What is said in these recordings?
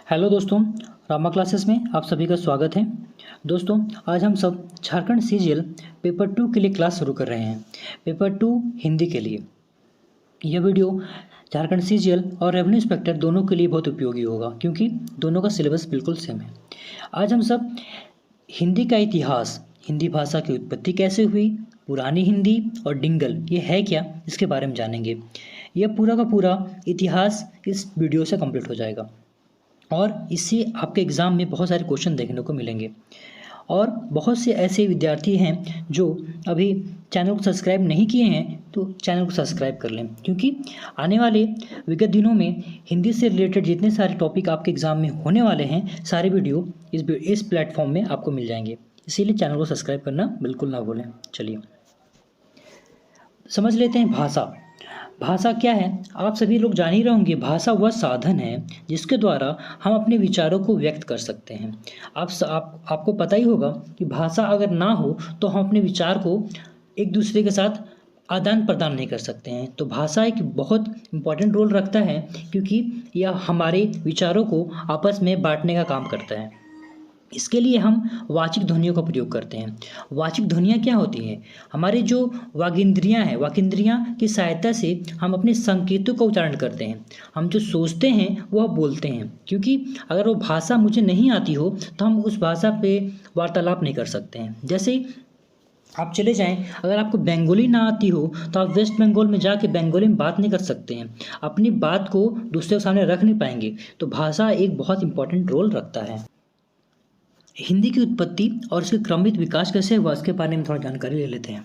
Hello दोस्तों, Rama classes में आप सभी का स्वागत है। दोस्तों, आज हम सब झारखंड सीजीएल पेपर 2 के लिए क्लास शुरू कर रहे हैं। पेपर 2 हिंदी के लिए यह वीडियो झारखंड सीजीएल और रेवेन्यू इंस्पेक्टर दोनों के लिए बहुत उपयोगी होगा, क्योंकि दोनों का सिलेबस बिल्कुल सेम है। आज हम सब हिंदी का इतिहास, हिंदी भाषा की उत्पत्ति कैसे हुई, पुरानी हिंदी और डिंगल ये है क्या, इसके बारे में जानेंगे। यह पूरा का पूरा इतिहास इस वीडियो से कंप्लीट हो जाएगा और इससे आपके एग्ज़ाम में बहुत सारे क्वेश्चन देखने को मिलेंगे। और बहुत से ऐसे विद्यार्थी हैं जो अभी चैनल को सब्सक्राइब नहीं किए हैं, तो चैनल को सब्सक्राइब कर लें, क्योंकि आने वाले विगत दिनों में हिंदी से रिलेटेड जितने सारे टॉपिक आपके एग्ज़ाम में होने वाले हैं, सारे वीडियो इस प्लेटफॉर्म में आपको मिल जाएंगे। इसीलिए चैनल को सब्सक्राइब करना बिल्कुल ना भूलें। चलिए समझ लेते हैं भाषा। भाषा क्या है, आप सभी लोग जान ही रहे होंगे। भाषा वह साधन है जिसके द्वारा हम अपने विचारों को व्यक्त कर सकते हैं। आपको पता ही होगा कि भाषा अगर ना हो तो हम अपने विचार को एक दूसरे के साथ आदान प्रदान नहीं कर सकते हैं। तो भाषा एक बहुत इम्पोर्टेंट रोल रखता है, क्योंकि यह हमारे विचारों को आपस में बांटने का काम करता है। इसके लिए हम वाचिक ध्वनियों का प्रयोग करते हैं। वाचिक ध्वनियाँ क्या होती हैं? हमारे जो वागिंद्रियाँ हैं, वागिंद्रियाँ की सहायता से हम अपने संकेतों का उच्चारण करते हैं। हम जो सोचते हैं वह बोलते हैं, क्योंकि अगर वो भाषा मुझे नहीं आती हो तो हम उस भाषा पे वार्तालाप नहीं कर सकते हैं। जैसे आप चले जाएं, अगर आपको बंगाली ना आती हो तो आप वेस्ट बंगाल में जाके बंगाली में बात नहीं कर सकते हैं, अपनी बात को दूसरे के सामने रख नहीं पाएंगे। तो भाषा एक बहुत इंपॉर्टेंट रोल रखता है। हिंदी की उत्पत्ति और इसके क्रमित विकास कैसे हुआ, इसके बारे में थोड़ा जानकारी ले लेते हैं।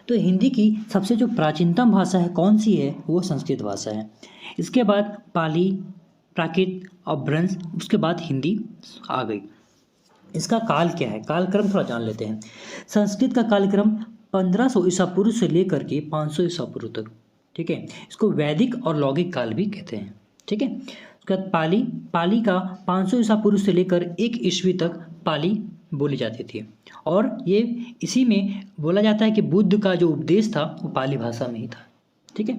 तो हिंदी की सबसे जो प्राचीनतम भाषा है कौन सी है, वो संस्कृत भाषा है। इसके बाद पाली, प्राकृत और ब्रज, उसके बाद हिंदी आ गई। इसका काल क्या है, कालक्रम थोड़ा जान लेते हैं। संस्कृत का कालक्रम 1500 ईसा पूर्व से लेकर के 500 ईसा पूर्व तक, ठीक है। इसको वैदिक और लौकिक काल भी कहते हैं, ठीक है। उसके बाद पाली का 500 ईसा पूर्व से लेकर 1 ईस्वी तक पाली बोली जाती थी, और ये इसी में बोला जाता है कि बुद्ध का जो उपदेश था वो पाली भाषा में ही था, ठीक है।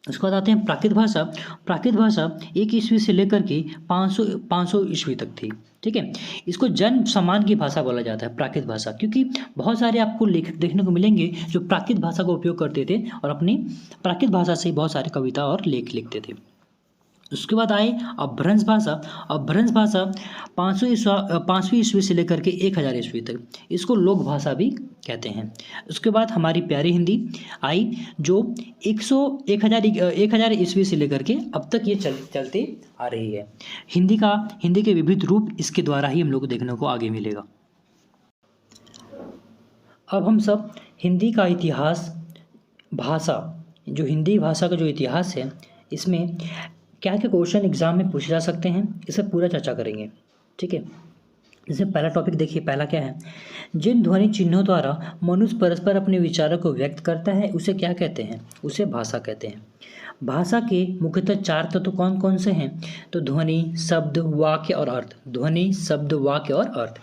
उसके बाद आते हैं प्राकृत भाषा। प्राकृत भाषा 1 ईस्वी से लेकर के 500 ईस्वी तक थी, ठीक है। इसको जन समान की भाषा बोला जाता है प्राकृत भाषा, क्योंकि बहुत सारे आपको लेखक देखने को मिलेंगे जो प्राकृत भाषा का उपयोग करते थे और अपनी प्राकृत भाषा से बहुत सारी कविता और लेख लिखते थे। उसके बाद आए अपभ्रंश भाषा। अपभ्रंश भाषा 5वीं ईस्वी से लेकर के 1000 ईस्वी तक, इसको लोक भाषा भी कहते हैं। उसके बाद हमारी प्यारी हिंदी आई, जो 1000 ईस्वी से लेकर के अब तक ये चलते आ रही है। हिंदी के विविध रूप इसके द्वारा ही हम लोग को देखने को आगे मिलेगा। अब हम सब हिंदी का इतिहास, भाषा, जो हिंदी भाषा का जो इतिहास है, इसमें क्या क्या क्वेश्चन एग्जाम में पूछे जा सकते हैं, इसे पूरा चर्चा करेंगे, ठीक है। जैसे पहला टॉपिक देखिए, पहला क्या है, जिन ध्वनि चिन्हों द्वारा मनुष्य परस्पर अपने विचारों को व्यक्त करता है उसे क्या कहते हैं, उसे भाषा कहते हैं। भाषा के मुख्यतः 4 तत्व कौन कौन से हैं, तो ध्वनि, शब्द, वाक्य और अर्थ। ध्वनि, शब्द, वाक्य और अर्थ।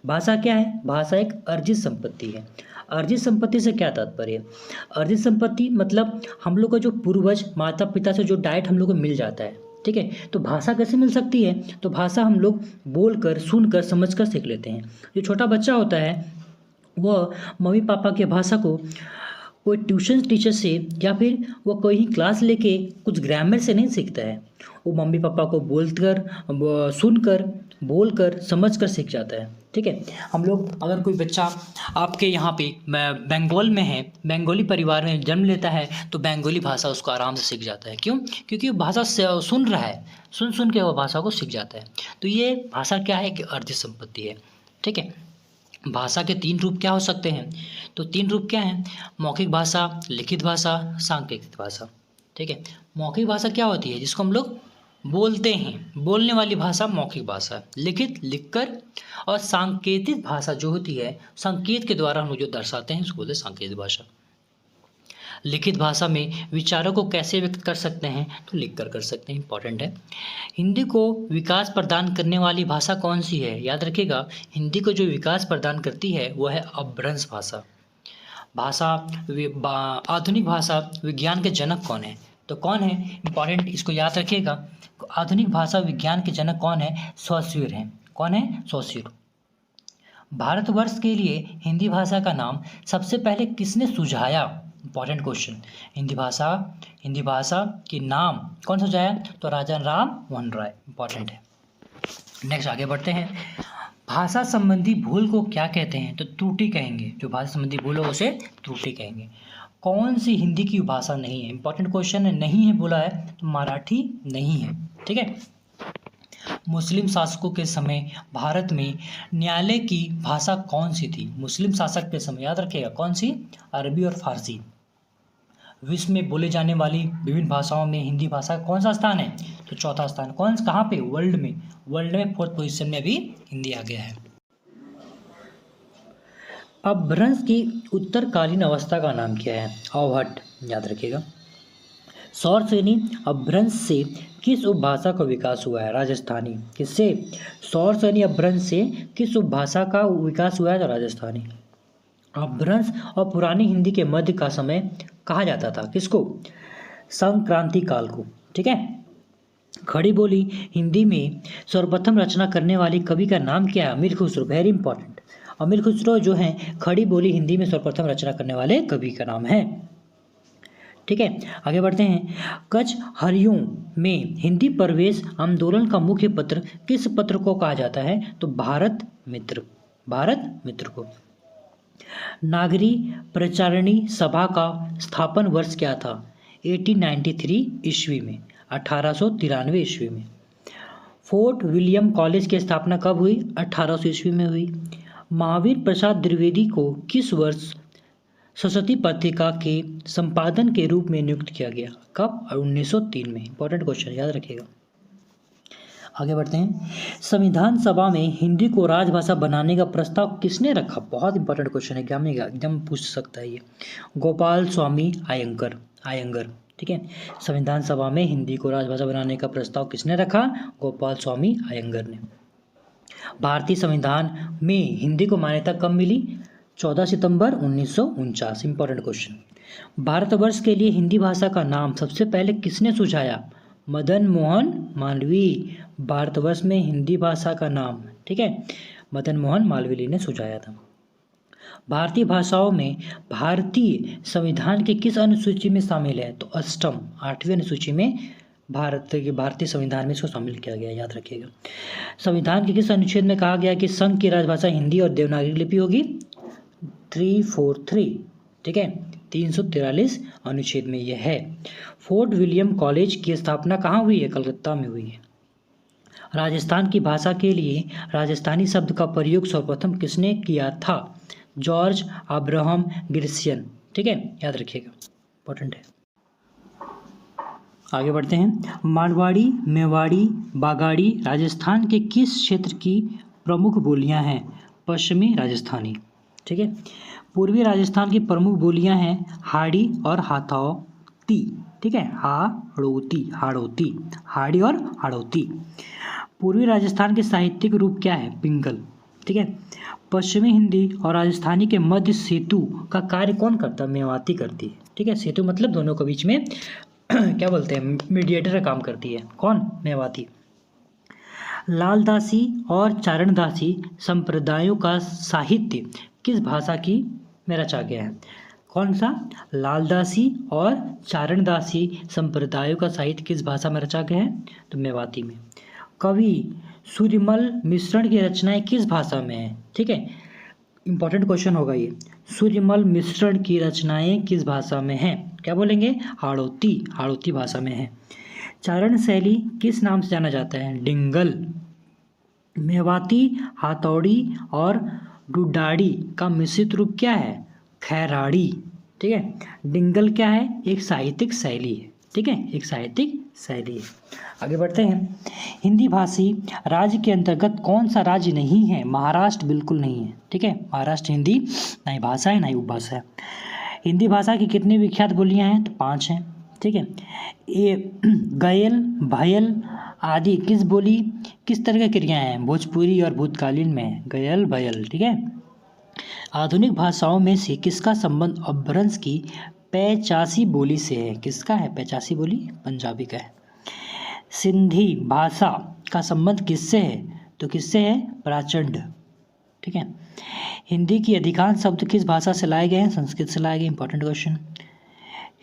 भाषा क्या है? भाषा एक अर्जित संपत्ति है। अर्जित संपत्ति से क्या तात्पर्य? अर्जित संपत्ति मतलब हम लोग का जो पूर्वज माता पिता से जो डाइट हम लोग को मिल जाता है, ठीक है। तो भाषा कैसे मिल सकती है? तो भाषा हम लोग बोलकर, सुनकर, समझकर सीख लेते हैं। जो छोटा बच्चा होता है वह मम्मी पापा की भाषा को कोई ट्यूशन टीचर से या फिर वो कोई क्लास लेके कुछ ग्रामर से नहीं सीखता है। वो मम्मी पापा को बोलकर, सुनकर, बोलकर, समझकर सीख जाता है, ठीक है। हम लोग, अगर कोई बच्चा आपके यहाँ पे बंगाल में है, बंगाली परिवार में जन्म लेता है, तो बंगाली भाषा उसको आराम से सीख जाता है। क्यों? क्योंकि वो भाषा सुन रहा है, सुन के वो भाषा को सीख जाता है। तो ये भाषा क्या है कि अर्जित संपत्ति है, ठीक है। भाषा के 3 रूप क्या हो सकते हैं? तो 3 रूप क्या हैं? मौखिक भाषा, लिखित भाषा, सांकेतिक भाषा, ठीक है। मौखिक भाषा क्या होती है? जिसको हम लोग बोलते हैं, बोलने वाली भाषा मौखिक भाषा। लिखित, लिखकर, और सांकेतिक भाषा जो होती है, संकेत के द्वारा हम लोग जो दर्शाते हैं उसको बोलते हैं सांकेतिक भाषा। लिखित भाषा में विचारों को कैसे व्यक्त कर सकते हैं? तो लिखकर कर सकते हैं, इंपॉर्टेंट है। हिंदी को विकास प्रदान करने वाली भाषा कौन सी है? याद रखिएगा, हिंदी को जो विकास प्रदान करती है वो है अपभ्रंश भाषा। आधुनिक भाषा विज्ञान के जनक कौन है? तो कौन है इंपॉर्टेंट, इसको याद रखिएगा। आधुनिक भाषा विज्ञान के जनक कौन है? सॉस्यूर हैं। कौन है? सॉस्यूर। भारतवर्ष के लिए हिंदी भाषा का नाम सबसे पहले किसने सुझाया? Important question. हिंदी भाषा के नाम कौन सुझाया? तो राजा राम मोहन राय। इंपॉर्टेंट है। नेक्स्ट आगे बढ़ते हैं। भाषा संबंधी भूल को क्या कहते हैं? तो त्रुटि कहेंगे। जो भाषा संबंधी भूल हो उसे त्रुटि कहेंगे। कौन सी हिंदी की भाषा नहीं है? इंपॉर्टेंट क्वेश्चन है। नहीं है बोला है तो मराठी नहीं है। ठीक है। मुस्लिम शासकों के समय भारत में न्यायालय की भाषा कौन सी थी? मुस्लिम शासक के समय याद रखिएगा कौन सी? अरबी और फारसी। विश्व में बोले जाने वाली विभिन्न भाषाओं में हिंदी भाषा का कौन सा स्थान है? तो चौथा स्थान। कहाँ पे? वर्ल्ड में 4th पोजीशन में अभी हिंदी आ गया है। अपभ्रंश की उत्तरकालीन अवस्था का नाम क्या है? अवहट। याद रखिएगा। सौर श्रेणी अपभ्रंश से किस उपभाषा का विकास हुआ है? राजस्थानी। किससे? सौर श्रेणी अपभ्रंश से किस उपभाषा का विकास हुआ है? तो राजस्थानी। अपभ्रंश और पुरानी हिंदी के मध्य का समय कहा जाता था किसको? संक्रांति काल को। ठीक है। खड़ी बोली हिंदी में सर्वप्रथम रचना करने वाली कवि का नाम क्या है? अमीर खुसरो। Very important. अमीर खुसरो जो हैं खड़ी बोली हिंदी में सर्वप्रथम रचना करने वाले कवि का नाम है। ठीक है। आगे बढ़ते हैं। कचहरियों में हिंदी प्रवेश आंदोलन का मुख्य पत्र किस पत्र को कहा जाता है? तो भारत मित्र को। नागरी प्रचारणी सभा का स्थापन वर्ष क्या था? 1893 ईस्वी में। 1893 ईस्वी में। फोर्ट विलियम कॉलेज की स्थापना कब हुई? 1800 ईस्वी में हुई। महावीर प्रसाद द्विवेदी को किस वर्ष सरस्वती पत्रिका के संपादन के रूप में नियुक्त किया गया? कब? 1903 में। इंपॉर्टेंट क्वेश्चन याद रखिएगा। आगे बढ़ते हैं। संविधान सभा में हिंदी को राजभाषा बनाने का प्रस्ताव किसने रखा? बहुत इंपॉर्टेंट क्वेश्चन है, एग्जाम में एकदम पूछ सकता है ये। गोपाल स्वामी आयंगर। ठीक है। संविधान सभा में हिंदी को राजभाषा बनाने का प्रस्ताव किसने रखा? गोपाल स्वामी आयंगर ने। भारतीय संविधान में हिंदी को मान्यता कब मिली? 14 सितंबर 1949। Important question. भारतवर्ष के लिए हिंदी भाषा का नाम सबसे पहले किसने सुझाया? मदन मोहन मालवीय। भारतवर्ष में हिंदी भाषा का नाम, ठीक है, मदन मोहन मालवीय ने सुझाया था। भारतीय भाषाओं में भारतीय संविधान के किस अनुसूची में शामिल है? तो अष्टम 8वीं अनुसूची में भारतीय संविधान में इसको शामिल किया गया। याद रखिएगा। संविधान के किस अनुच्छेद में कहा गया कि संघ की राजभाषा हिंदी और देवनागरी लिपि होगी? 343। ठीक है। 343 अनुच्छेद में यह है। फोर्ट विलियम कॉलेज की स्थापना कहाँ हुई है? कलकत्ता में हुई है। राजस्थान की भाषा के लिए राजस्थानी शब्द का प्रयोग सर्वप्रथम किसने किया था? George Abraham Grierson. ठीक है। याद रखिएगा, इंपॉर्टेंट है। आगे बढ़ते हैं। मारवाड़ी, मेवाड़ी, बागाड़ी राजस्थान के किस क्षेत्र की प्रमुख बोलियां हैं? पश्चिमी राजस्थानी। ठीक है। पूर्वी राजस्थान की प्रमुख बोलियां हैं हाड़ी और हाड़ौती। ठीक है। हाड़ी और हाड़ौती। पूर्वी राजस्थान के साहित्यिक रूप क्या है? पिंगल। ठीक है। पश्चिमी हिंदी और राजस्थानी के मध्य सेतु का कार्य कौन करता है? मेवाती करती है। ठीक है। सेतु मतलब दोनों के बीच में क्या बोलते हैं? मीडिएटर का काम करती है। कौन? मेवाती। लालदासी और चारणदासी संप्रदायों का साहित्य किस भाषा की में रचा गया है? कौन सा? लालदासी और चारणदासी संप्रदायों का साहित्य किस भाषा में रचा गया है? तो मेवाती में। कवि सूर्यमल मिश्रण की रचनाएं किस भाषा में है? ठीक है। इंपॉर्टेंट क्वेश्चन होगा ये। सूर्यमल मिश्रण की रचनाएं किस भाषा में हैं? क्या बोलेंगे? हाड़ौती भाषा में है। चारण शैली किस नाम से जाना जाता है? डिंगल। मेवाती हाथौड़ी और डुडाड़ी का मिश्रित रूप क्या है? खैराड़ी। ठीक है। डिंगल क्या है? एक साहित्यिक शैली है। ठीक है। एक साहित्यिक शैली है। आगे बढ़ते हैं। हिंदी भाषी राज्य के अंतर्गत कौन सा राज्य नहीं है? महाराष्ट्र बिल्कुल नहीं है। ठीक है। महाराष्ट्र हिंदी ना ही भाषा है ना ही उपभाषा है। हिंदी भाषा की कितनी विख्यात बोलियां हैं? तो 5 हैं। ठीक है। ये गयल, भयल आदि किस तरह की क्रियाएं हैं? भोजपुरी और भूतकालीन में है गयल भयल। ठीक है। आधुनिक भाषाओं में से किसका संबंध अपभ्रंश की पैचासी बोली से है। किसका है पैचासी बोली? पंजाबी का है। सिंधी भाषा का संबंध किससे है? तो किससे है? प्राचंड। ठीक है। हिंदी की अधिकांश शब्द किस भाषा से लाए गए हैं? संस्कृत से लाए गए। Important question.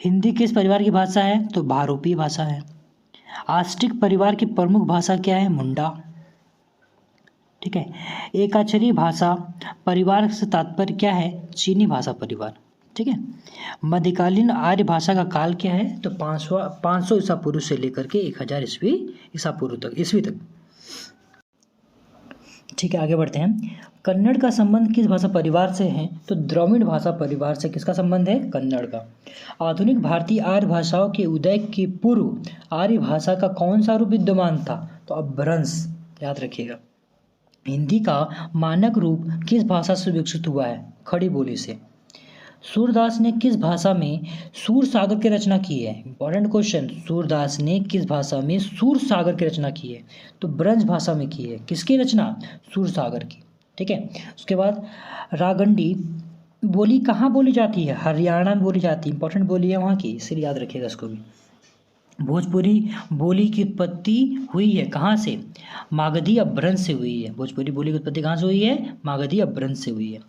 हिंदी किस परिवार की भाषा है? तो बहुरूपी भाषा है। आस्टिक परिवार की प्रमुख भाषा क्या है? मुंडा। ठीक है। एकाक्षरी भाषा परिवार से तात्पर्य क्या है? चीनी भाषा परिवार। ठीक है। मध्यकालीन आर्य भाषा का काल क्या है? तो 500 ईसा पूर्व से लेकर के 1000 ईस्वी तक। ठीक है, आगे बढ़ते हैं। कन्नड़ का संबंध किस भाषा परिवार से है? तो द्रविड़ भाषा परिवार से। किसका संबंध है? कन्नड़ का। आधुनिक भारतीय आर्य भाषाओं के उदय के पूर्व आर्य भाषा का कौन सा रूप विद्यमान था? तो अपभ्रंश। याद रखिएगा। हिंदी का मानक रूप किस भाषा से विकसित हुआ है? खड़ी बोली से। सूरदास ने किस भाषा में सूर सागर की रचना की है? Important question. सूरदास ने किस भाषा में सूर सागर की रचना की है? तो ब्रज भाषा में की है। किसकी रचना? सूर सागर की। ठीक है। उसके बाद रागंडी बोली कहाँ बोली जाती है? हरियाणा में बोली जाती है। इंपॉर्टेंट बोली है वहाँ की, इसलिए याद रखिएगा इसको भी। भोजपुरी बोली की उत्पत्ति हुई है कहाँ से? मागधी अपभ्रंश से हुई है। भोजपुरी बोली की उत्पत्ति कहाँ से हुई है? मागधी अपभ्रंश से हुई है।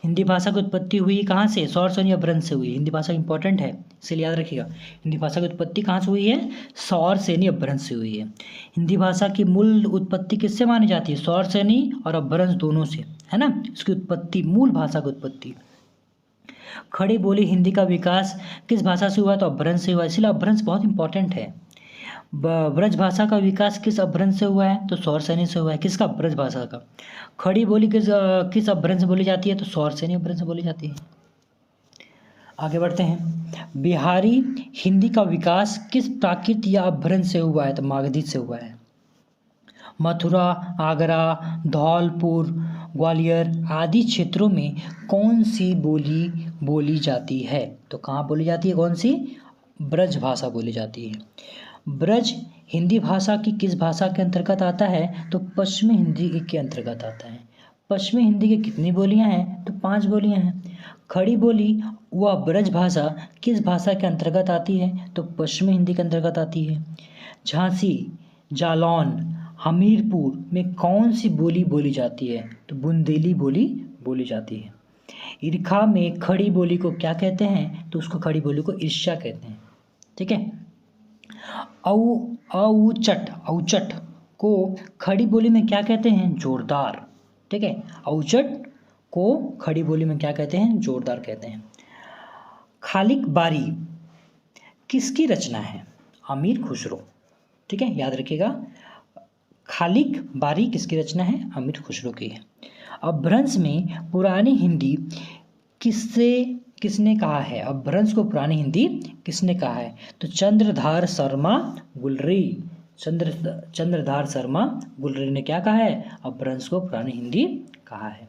हिंदी भाषा की उत्पत्ति हुई कहाँ से? सौर सैनी अपभ्रंश से हुई। हिंदी भाषा इंपॉर्टेंट है, इसलिए याद रखिएगा। हिंदी भाषा की उत्पत्ति कहाँ से हुई है? सौर सैनी अपभ्रंश से हुई है। हिंदी भाषा की मूल उत्पत्ति किससे मानी जाती है? सौर सैनी और अपभ्रंश दोनों से, है ना। इसकी उत्पत्ति, मूल भाषा की उत्पत्ति। खड़ी बोली हिंदी का विकास किस भाषा से हुआ? तो अपभ्रंश से हुआ, इसलिए अपभ्रंश बहुत इंपॉर्टेंट है। ब्रज भाषा का विकास किस अपभ्रंश से हुआ है? तो सौर सैनी से हुआ है। किसका? ब्रज भाषा का। खड़ी बोली किस अपभ्रंश से बोली जाती है? तो सौर सैनी अपभ्रंश से बोली जाती है। आगे बढ़ते हैं। बिहारी हिंदी का विकास किस प्राकृत या अपभ्रंश से हुआ है? तो मागधी से हुआ है। मथुरा, आगरा, धौलपुर, ग्वालियर आदि क्षेत्रों में कौन सी बोली बोली जाती है? तो कहाँ बोली जाती है? कौन सी? ब्रज भाषा बोली जाती है। ब्रज हिंदी भाषा की किस भाषा के अंतर्गत आता है? तो पश्चिमी हिंदी के अंतर्गत आता है। पश्चिमी हिंदी की कितनी बोलियां हैं? तो 5 बोलियां हैं। खड़ी बोली व ब्रज भाषा किस भाषा के अंतर्गत आती है? तो पश्चिमी हिंदी के अंतर्गत आती है। झांसी, जालौन, हमीरपुर में कौन सी बोली बोली जाती है? तो बुंदेली बोली बोली जाती है। ईर्खा में खड़ी बोली को क्या कहते हैं? तो उसको खड़ी बोली को ईर्ष्या कहते हैं। ठीक है। औचट को खड़ी बोली में क्या कहते हैं? जोरदार। ठीक है। औचट को खड़ी बोली में क्या कहते हैं? जोरदार कहते हैं। खालिक बारी किसकी रचना है? अमीर खुसरो। ठीक है, याद रखिएगा। खालिक बारी किसकी रचना है? अमीर खुसरो की है। अपभ्रंश में पुरानी हिंदी किसने कहा है? अपभ्रंश को पुरानी हिंदी किसने कहा है? तो चंद्रधार शर्मा गुलरी। चंद्रधार शर्मा गुलरी ने क्या कहा है? अपभ्रंश को पुरानी हिंदी कहा है।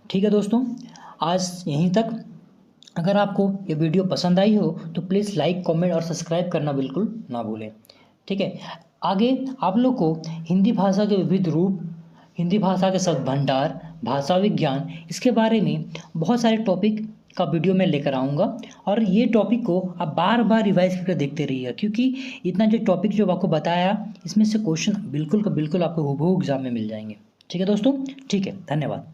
ठीक है दोस्तों, आज यहीं तक। अगर आपको ये वीडियो पसंद आई हो तो प्लीज़ लाइक, कमेंट और सब्सक्राइब करना बिल्कुल ना भूलें। ठीक है। आगे आप लोग को हिंदी भाषा के विविध रूप, हिंदी भाषा के शब्द भंडार, भाषा विज्ञान, इसके बारे में बहुत सारे टॉपिक का वीडियो मैं लेकर आऊँगा। और ये टॉपिक को आप बार बार रिवाइज करके देखते रहिएगा, क्योंकि इतना जो टॉपिक जो आपको बताया, इसमें से क्वेश्चन बिल्कुल का बिल्कुल आपको हूबहू एग्जाम में मिल जाएंगे। ठीक है दोस्तों, ठीक है, धन्यवाद।